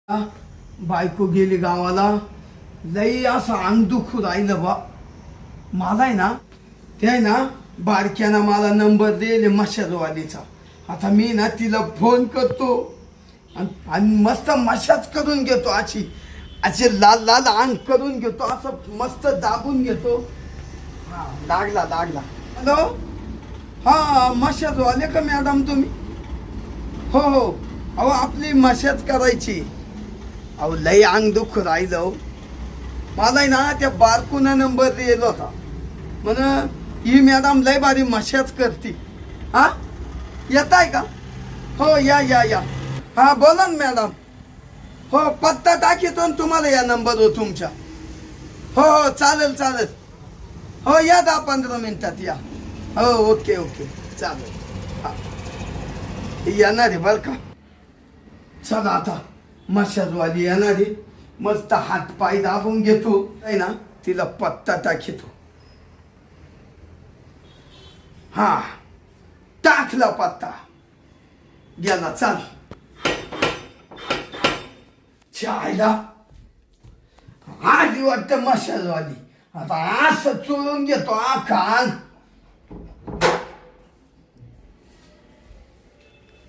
बायको गेली गावाला. लई असं अंग दुखू राहिलं बा मला आहे ना. ते आहे ना बारक्यानं मला नंबर दिले मशाजवालीचा. आता मी ना तिला फोन करतो आणि मस्त मशाज करून घेतो. अशी असे लाल लाल अंग करून घेतो. असं मस्त दाबून घेतो. हा लागला लागला. हॅलो हा मशाजवाले का मॅडम तुम्ही? हो हो अहो आपली मशाज करायची. अहो लई अंग दुख राहिलं मला आहे ना. त्या बारकून नंबर दिला होता म्हण ही मॅडम लय भारी मशाज करते. हा येताय का? हो या या या. हा बोला ना मॅडम. हो पत्ता टाकीतो तुम्हाला या नंबरवर तुमच्या. हो हो चालेल चालेल. हो या 10-15 मिनिटात या. हो ओके ओके चालेल. हा येणार आहे बरं का. चला आता मशाजवाली येणार आहे. मस्त हात पाय दाबून घेतो आहे ना. तिला पत्ता टाकीतो. हा टाकला पत्ता गेला. चाल चायला आली वाटतं मशाजवाली. आता असं चोळून घेतो आखान.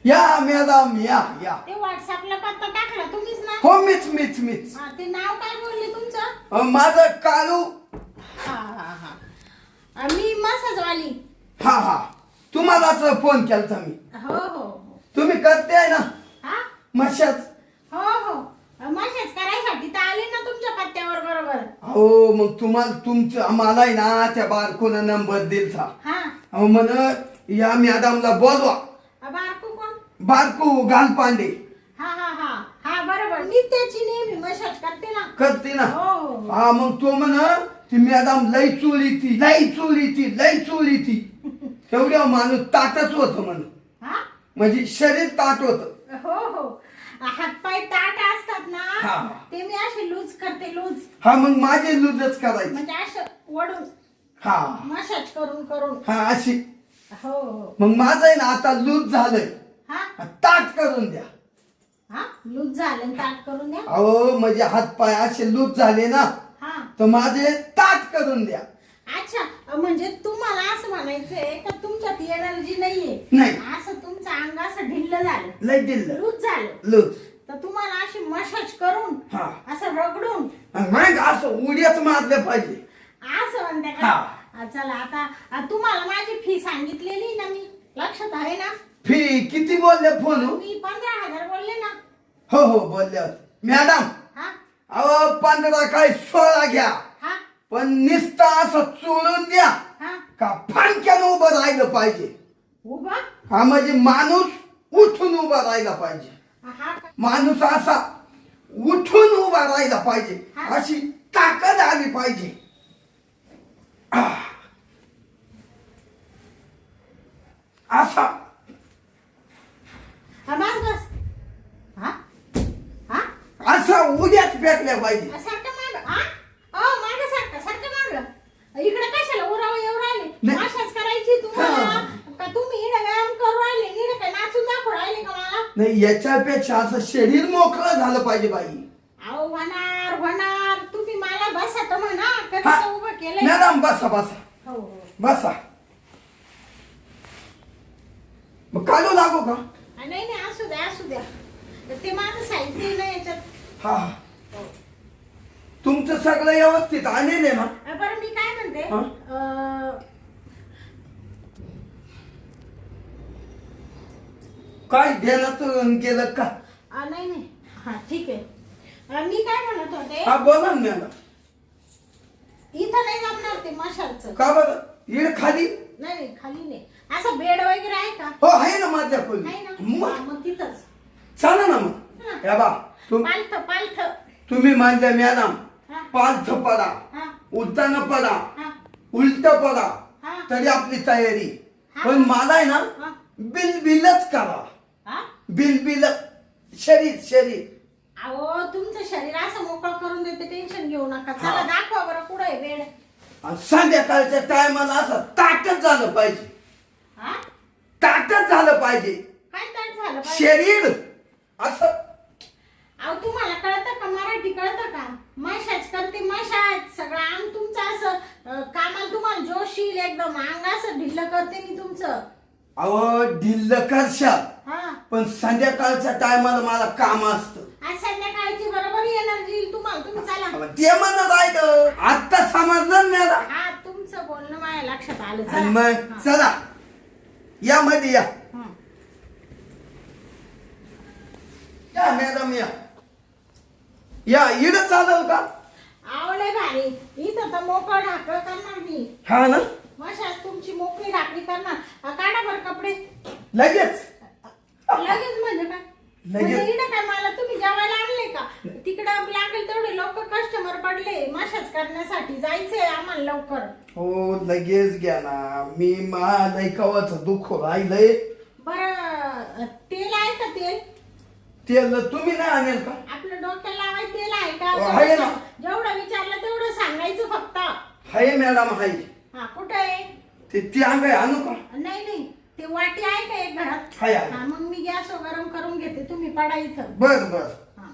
या मॅडम या या. ते व्हॉट्सअपला पत्ता टाकला तुम्हीच ना? हो मीच मीच मीच. ते नाव काय बोलले तुमचं? माझं कालू. हा हा हा मी मसाजवाली. हा हा तुम्हालाच फोन केलता मी. हो हो हो. तुम्ही करते आहे ना हा मशाज? हो हो मसाज करायसाठी तर आले ना तुमच्या पत्त्यावर बरोबर. हो मग तुम्हाला तुमचं मला आहे ना त्या बारकोना नंबर दिलता. हा अहो म्हण या मॅडमला बोलवा. बारकू कोण? बारकू गालपांडे. हा हा हा हा बरोबर. मी त्याची नेहमी मसाज करते ना. करते ना. हो हो हा मग तो म्हण ती मॅडम लई चोळी ती लई चोळी ती लई चोळी ती. तेवढ्या माणूस ताटच होत म्हण. हा म्हणजे शरीर ताट होत. हो हो हातपाय ताट असतात ना. हा. ते मी असे लूज करते लूज. हा मग माझे लूजच करायचे. म्हणजे असं वडून हा मसाज करून करून. हा अशी. हो हो मग माझं आहे ना आता लूज झालंय. हा ताट करून द्या. हा लूज झालं ताट करून द्या. अहो म्हणजे हात पाय असे लूज झाले ना हा तर माझे ताट करून द्या. अच्छा म्हणजे तुम्हाला असं म्हणायचंय का तुमच्यात एनर्जी नाहीये? नाही. असं तुमचं अंग असं ढिल्ल झालं लय दिलं लूज झालं लूज. तर तुम्हाला अशी मसाज करून हा असं रगडून मग असं उड्याच मारल्या पाहिजे. असं म्हणते का? चला आता तुम्हाला माझी फी सांगितलेली ना मी. लक्षात आहे ना? फी किती बोलले फोन? मी 15,000 बोलले ना. हो हो बोलले मॅडम. हा अहो 15 काय 16 घ्या. हा पण निस्ता असं चोळून द्या हा का फांक्यानं उभं राहिलं पाहिजे. उभा. हा म्हणजे माणूस उठून उभा राहिला पाहिजे. हा का? माणूस असा उठून उभा राहिला पाहिजे. हा. अशी ताकद आली पाहिजे. असा हा बस बस. हा हा असा उद्याच फेकल्या पाहिजे. सारखं माग. हा माग सारखं माग. इकडे कशाला उराव येऊ राहिले? नाही. मसाज करायची तुम्हाला हा. का तुम्ही इकडे व्यायाम करू राहिले? इकडे काय नाचून दाखवू राहिले का मला? नाही याच्यापेक्षा असं शरीर मोकळं झालं पाहिजे बाई. अहो होणार होणार. तुम्ही मला बसा तर म्हणा. हा. कधीच उभं केलंय. मॅडम बसा बसा हो हो बसा. मग कालू लागू का? नाही नाही असू द्या असू द्या. ते माझं साहित्य नाही याच्यात. हा तुमचं सगळं व्यवस्थित आणले ना? बरं मी काय म्हणते. हा? काय देण्यात गेलं का? नाही नाही हा ठीक आहे. मी काय म्हणत होते. हा बोला ना मॅडम. इथं नाही जमणार ते मशालचं. का बरं? इड खाली? नाही नाही खाली नाही. असं बेड वगैरे आहे का? हो आहे ना माझ्या खोली. आहे ना. मग मग तिथंच. चाला ना मग. हा. हे बा पालथ पालथ. तुम्ही मानल्या मॅडम हा. पालथ पडा हा उलटानं पडा हा उलट पडा हा. तरी आपली तयारी. हा. पण मला आहे ना हा. बिलबिलच करा. हा बिलबिल शरीर शरीर. अहो तुमचं शरीर असं मोकळं करून देते. टेन्शन घेऊ नका. हा. चला दाखवा बरं कुठं आहे बेड. आणि संध्याकाळच्या टायमाला असं ताटच झालं पाहिजे. हा ताटच झालं पाहिजे. काय ताट झालं पाहिजे? शरीर असं अहो तुम्हाला कळतं का मराठी कळतं का? मशाज करते मशाज सगळं अंग तुमचं असं कामाला तुम्हाला जोश येईल एकदम अंग असं ढिल्ल करते मी तुमचं. अहो ढिल्ल करशाल हा पण संध्याकाळच्या टायमाला मला काम असतं. आज संध्याकाळची बरोबर एनर्जी येईल तुम्हाला. तुम्ही चला. अहो, ते म्हणत राहिलं आत्ता समजलं मॅडम. हा तुमचं बोलणं माझ्या लक्षात आलं. आणि चला. मग हा. चला या मध्ये या हा. या मॅडम या इकडं चालेल का? आवडे भारी इथं तर मोकळ ढाकळ करणार मी. हा ना मशाज तुमची मोकळी ढाकळी करणार. काढा बरं कपडे लगेच लगेच म्हणजे काय? म्हणजे इथं काय मला तुम्ही जेवायला आणले का? तिकडं लागेल तेवढे लोक कस्टमर पडले मशाज करण्यासाठी जायचंय आम्हाला लवकर. हो लगेच घ्या ना मी लय कवाच दुःख राहिलंय. बरं तेल आहे का तेल? तेल तुम्ही नाही आणेल का? आपलं डोक्याला लावायचं तेल आहे का? आहे ना. जेवढं विचारलं तेवढं सांगायचं फक्त. हाय मॅडम हाय. हा कुठं आहे? ते अंग आहे आणू का? नाही नाही ते वाटी आहे का एक घरात? हाय आहे. हा मग मी गॅस गरम करून घेते तुम्ही पडा इथं. बर बर हा.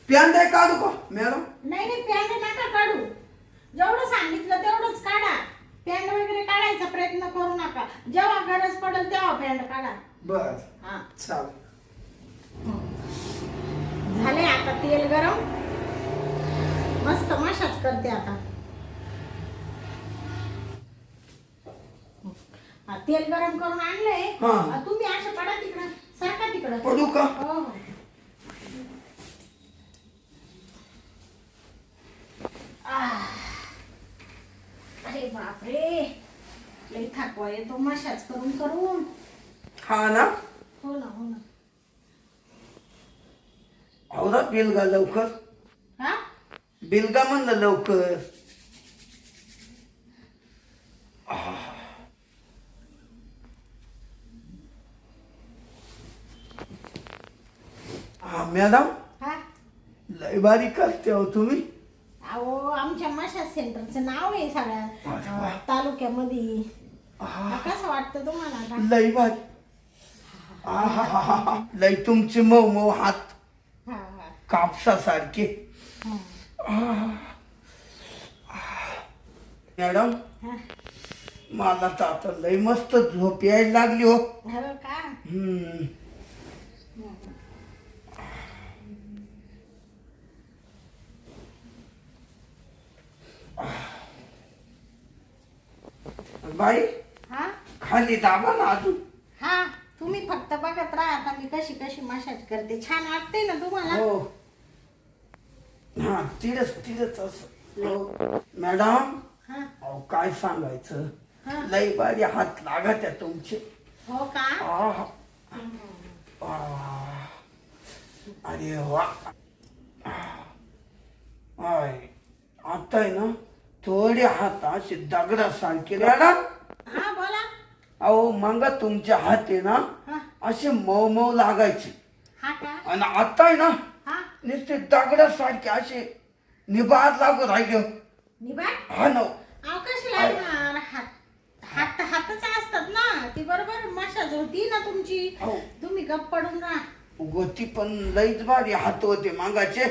पॅन आहे काढू का मॅडम? नाही नाही पॅन्ट नका काढू. जेवढं सांगितलं तेवढंच काढा. पॅन्ट वगैरे काढायचा प्रयत्न करू नका. जेव्हा गरज पडेल तेव्हा पॅन्ट काढा. बर हा चालेल. झाले आता तेल गरम. मस्त मशाज करते आता. हा, तेल गरम करून आणलंय. हा. तुम्ही असं पडा तिकडं सारखा तिकडं. पडू का? हो हो. आह. अरे बापरे लई थकवा येतो मशाज करून करून. हा ना हो ना हो ना. आवरा बिल गा लवकर. हा बिल गा म्हणलं लवकर. हा मॅडम हा लय बारी करते हो तुम्ही. अहो आमच्या मशाज सेंटरचं नाव आहे सगळ्या अरे वा. तालुक्यामध्ये. कसं वाटतं तुम्हाला आता? लय बारी. आहा लय तुमचे मऊ मऊ हात हा हा कापसासारखे. हा. मॅडम हा. मला तर आता लय मस्त झोप यायला लागली हो. हो का? बाई हा खाली दाबा ना अजून. हा तुम्ही फक्त बघत राहा आता मी कशी कशी मशाज करते. छान वाटते ना तुम्हाला? हो हा तिरच तिरच असं. मॅडम हा अहो काय सांगायचं हा. लय बारी हात लागत आहे तुमचे. हो का? आह. आह. अरे वा. आय आता आहे ना थोडे हात असे दगडासारखे मॅडम. हा बोला. अहो मग तुमचे हात आहे ना हा असे मऊ मऊ लागायचे हा का? आणि आता आहे ना हा नुसते दगडासारखे असे निबाद लागू राहिले. निबाड? हा ना अहो कशी लागणार? हात हात हातच असतात ना. ती बरोबर मशाज होती ना तुमची. हो. तुम्ही गप्प पडून राहा. गोती पण लईच भारी हात होते मागाचे.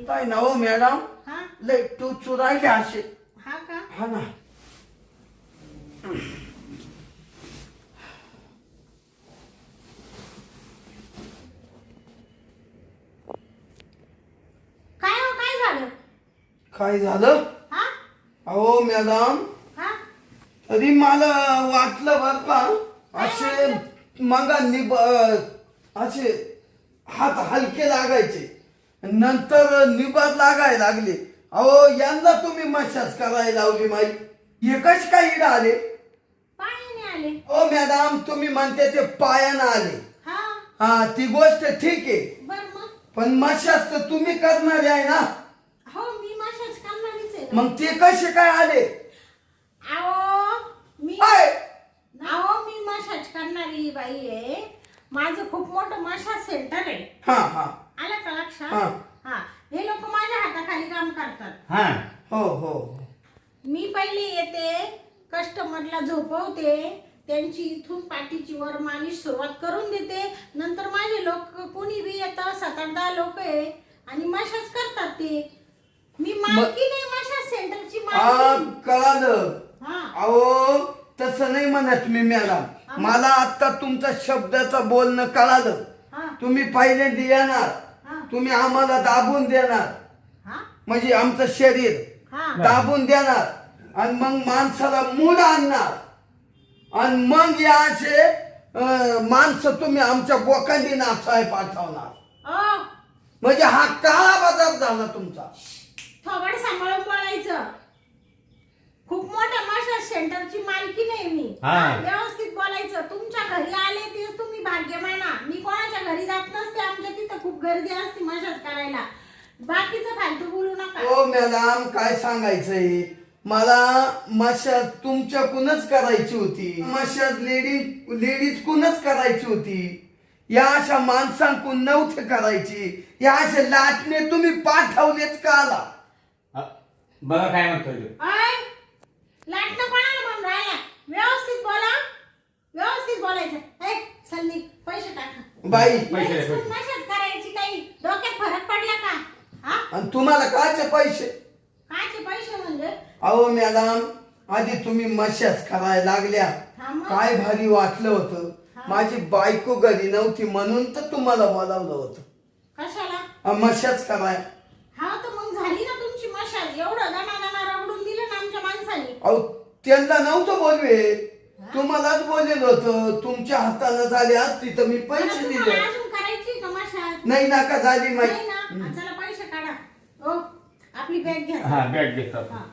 काय ना हो मॅडम हा लय टोचू राहिले असे. हा का? हा ना काय हो काय झालं? काय झालं? हा अहो मॅडम हा तरी मला वाटलं बर का असे मगा असे हात हलके लागायचे नंतर निबाद लागायला लागले. अहो यांना तुम्ही मशाज करायला लावली माई. एकच काय इडा आले? पायाने आले. ओ मॅडम तुम्ही म्हणते ते पायानं आले. हा हा ती गोष्ट ठीक आहे बर मग. पण मशाज तर तुम्ही करणारे आहे ना. हो मी मशाज करणारीच आहे ना. मग ते कसे काय आले? अहो मी काय? मी मशाज करणारी बाई आहे. माझं खूप मोठं मशाज सेंटर आहे. हा हा आलं का लक्षात? हा. हा हे लोक माझ्या हाताखाली काम करतात. हा हो हो मी पहिले येते कस्टमरला झोपवते त्यांची इथून पाठीची वर मालिश सुरुवात करून देते. नंतर माझे लोक कोणी बी येतं 7 वतनदार लोक आहे आणि मशाज करतात ते. मी मालकी नाही मशाज सेंटरची मालकी. कळालं. हा. अहो तसं नाही म्हणत मी मॅडम, मला आता तुमचा शब्दाचं बोलणं कळालं. हा. तुम्ही पहिले येणार, हा. तुम्ही आम्हाला दाबून देणार, हा. म्हणजे आमचं शरीर हा. दाबून देणार आणि मग माणसाला मूड आणणार आणि मग या असे माणसं तुम्ही आमच्या बोकांडी नाचाय पाठवणार. ओ, म्हणजे हा काळा बाजार झाला तुमचा. थोबड सांभाळून बोलायचं. खूप मोठ्या मशाज सेंटरची मालकी नाही मी. हा. व्यवस्थित बोलायचं. तुमच्या घरी आले तेच तुम्ही भाग्य माना. मी कोणाच्या घरी जात नसते. आमच्या तिथं खूप गर्दी असते मशाज करायला. बाकीचं फालतू बोलू नका. ओ मॅडम काय सांगायचंय, मला मशाज तुमच्याकडूनच करायची होती. मशाज लेडीज कुणच करायची होती. या अशा माणसांकडून नव्हते करायची. या अशा लाटणे तुम्ही पाठवलेच का आला. बघा काय म्हणतोय तो. अय, लाटणं कोणाला म्हणून राहिला? व्यवस्थित बोला. व्यवस्थित बोलायचं. ए, सल्ली पैसे टाका. बाई पैसे द्या, पैसे. मशाज करायची काही डोक्यात फरक पडला का? हा? आणि तुम्हाला कायचे पैसे. कायचे पैसे म्हणजे? अहो मॅडम आधी तुम्ही मशाज करायला लागल्या, थांबा. काय भारी वाटलं होतं. माझी बायको घरी नव्हती म्हणून तर तुम्हाला बोलावलं होतं कशाला? मशाज कराय. हा तर मग झाली ना तुमची मशाज. एवढं दणा रगडून दिलं ना आमच्या माणसाने. अहो त्यांना नव्हतं बोलवे, तुम्हालाच बोलेल होतं. तुमच्या हातानं झाली असती तर मी पैसे मला दिले. तुम्हाला अजून करायची का मशाज? नाही नका झाली नाही माहिती. ना. चला पैसे काढा. ओ, आपली बॅग घ्या. हा बॅग घेतो. हा.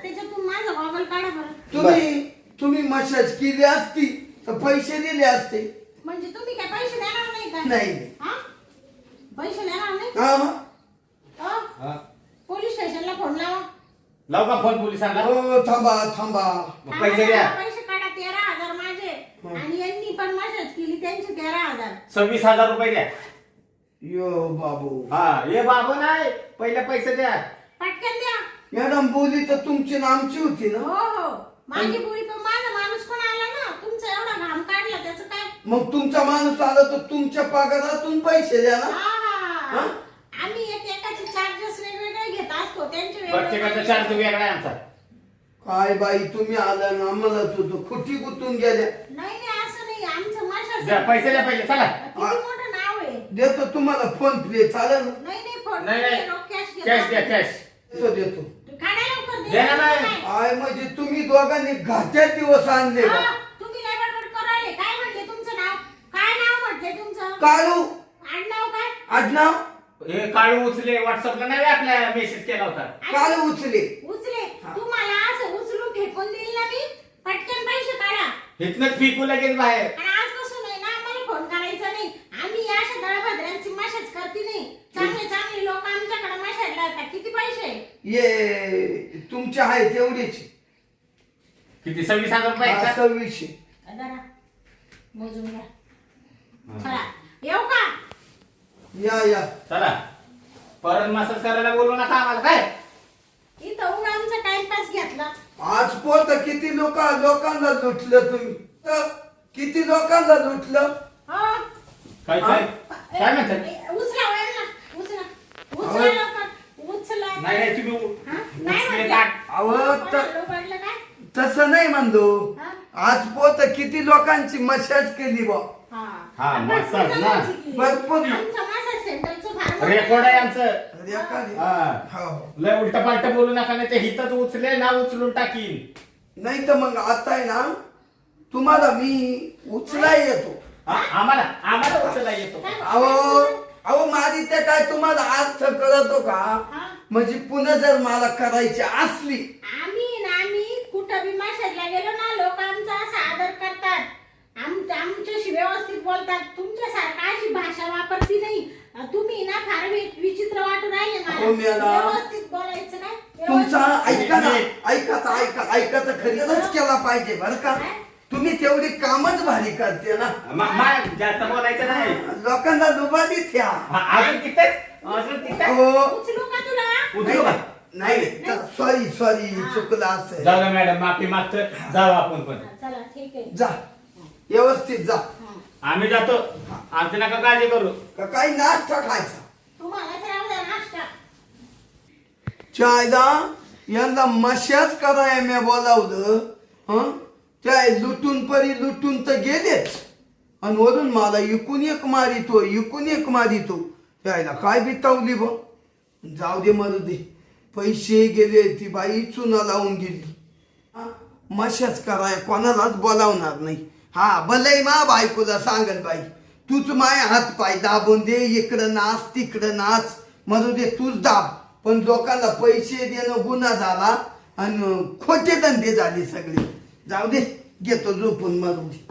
त्याच्यातून माझा गॉगल काढा बरं. तुम्ही मशाज केली असती तर पैसे दिले असते. म्हणजे तुम्ही काय पैसे देणार नाही का? नाही. हा? पैसे देणार नाही? हा. ओ, पोलीस स्टेशनला फोन लावा. लाव का फोन पोलिसांना. हो थांबा. मग पैसे द्या. पैसे काढा. 13,000 माझे. आणि यांनी पण मशाज केली त्यांचे 13,000. 26,000 रुपये द्या. यो बाबू. हा ये बाबू नाही, पहिले पैसे द्या. पटकन द्या. मॅडम बोली तर तुमची नामची होती ना. हो. माझी बोली पण माझा माणूस पण आला ना. तुमचा एवढा घाम काढला त्याचं काय? मग तुमचा माणूस आला तर तुमच्या पगारातून पैसे द्या ना. हा. आम्ही एकाचे चार्जेस वेगवेगळे घेत असतो. त्यांचे प्रत्येकाचा चार्ज वेगळा आहे आमचा. काय बाई तुम्ही आला ना म्हणत होतो खुटी गुतून गेल्या. नाही असं नाही. आमचं मशाज द्या पैसे द्या पहिले चला. किती मोठं नाव आहे. देतो तुम्हाला फोन पे चालेल ना. नाही फोन नाही कॅश कॅश द्या कॅश. देतो. काढा लवकर. द्या ना बाई. काय म्हणजे तुम्ही दोघांनी घाट्यात दिवस आणले का. तुम्ही लय बडबड करायले. काय म्हणले तुमचं नाव? काय नाव म्हटले तुमचं? काळू. आडनाव काय? आडनाव हे काळू उचले व्हॉट्सअपला नाही आपल्या मेसेज केला होता. काळू उचले. उचले. तुम्हाला असं उचलून फेकून देईल ना मी. पटकन पैसे काढा. इथनच फिकू लगेच बाहेर. आणि आजपासून आहे ना आम्हाला फोन करायचा नाही. आम्ही या अशा दळभद्रांची मशाज करते नाही. चांगले लोक आमच्याकडे मशाजला येतात. किती पैसे? ये तुमचे आहे तेवढेच. किती 26,000 रुपये आहेत का? 2600. जरा मोजून घ्या. चला येऊ का? या चला परत मसाज करायला बोलू नका आम्हाला. काय इथं उगा आमचा टाइमपास घेतला. आज पोत किती लोकांना लुटलं तुम्ही. किती लोकांना लुटलं. हो. काय म्हणतात. उचला वळला. उचला लवकर. उचला. नाही तुम्ही हा? नाही उचले म्हणते. ताट. अहो कोणाला पडलं काय? तसं नाही म्हणलो. हा? आज पोत किती लोकांची मशाज केली बा. हा, मसाज ना. भरपूर ना. आमच्या मसाज सेंटरचं फार मोठं रेकॉर्ड आहे आमचं. हा. लय उलट पालट बोलू नका नाही ते हितच उचले ना उचलून टाकीन. नाही तर मग आता आहे ना तुम्हाला मी उचलाय येतो. आम्हाला उचला येतो. अहो माझी त्या काय तुम्हाला अर्थ कळतो का. हा? म्हणजे पुन्हा जर मला करायची असली. आम्ही कुठं बी मशाजला गेलो ना लोक आमचा असा आदर करतात. आमच्याशी व्यवस्थित बोलतात. तुमच्यासारखा अशी भाषा वापरती नाही. तुम्ही ना फार विचित्र वाटू राहिले हो, मला. मॅडम. व्यवस्थित बोलायचं काय? तुमचा ऐका ना. मी- ऐका तर खरीच केला पाहिजे बरं का. तुम्ही तेवढी कामच भारी करते ना. जास्त बोलायचं नाही. लोकांना दुबारी ठ्या. अजून तिथेच हो. उचलू का तुला? उचलू का? नाही सॉरी चुकलं असेल. जाऊ दे मॅडम माफी मागतो. जाऊ आपण पण. चला ठीक आहे. जा व्यवस्थित जा. आम्ही जातो. आमची नका काळजी करू. काही नाश्ता खायचा. चायदा यांना मशाच कराय मी बोलावलं हं त्या लुटून तर गेलेच आणि वरून मला इकून एक मारितो त्याला काय बितावली बा जाऊ दे मरू दे पैसे गेले ती बाई चुना लावून गेली मशाच कराय कोणालाच बोलावणार नाही हा भले मा बायकोला सांगल बाई तूच माय हात पाय दाबून दे इकडं नाच तिकडं नाच मरू दे तूच दाब पण लोकांना पैसे देणं गुन्हा झाला आणि खोटे धंदे झाले सगळे जाऊ दे घेतो झोपून मरू दे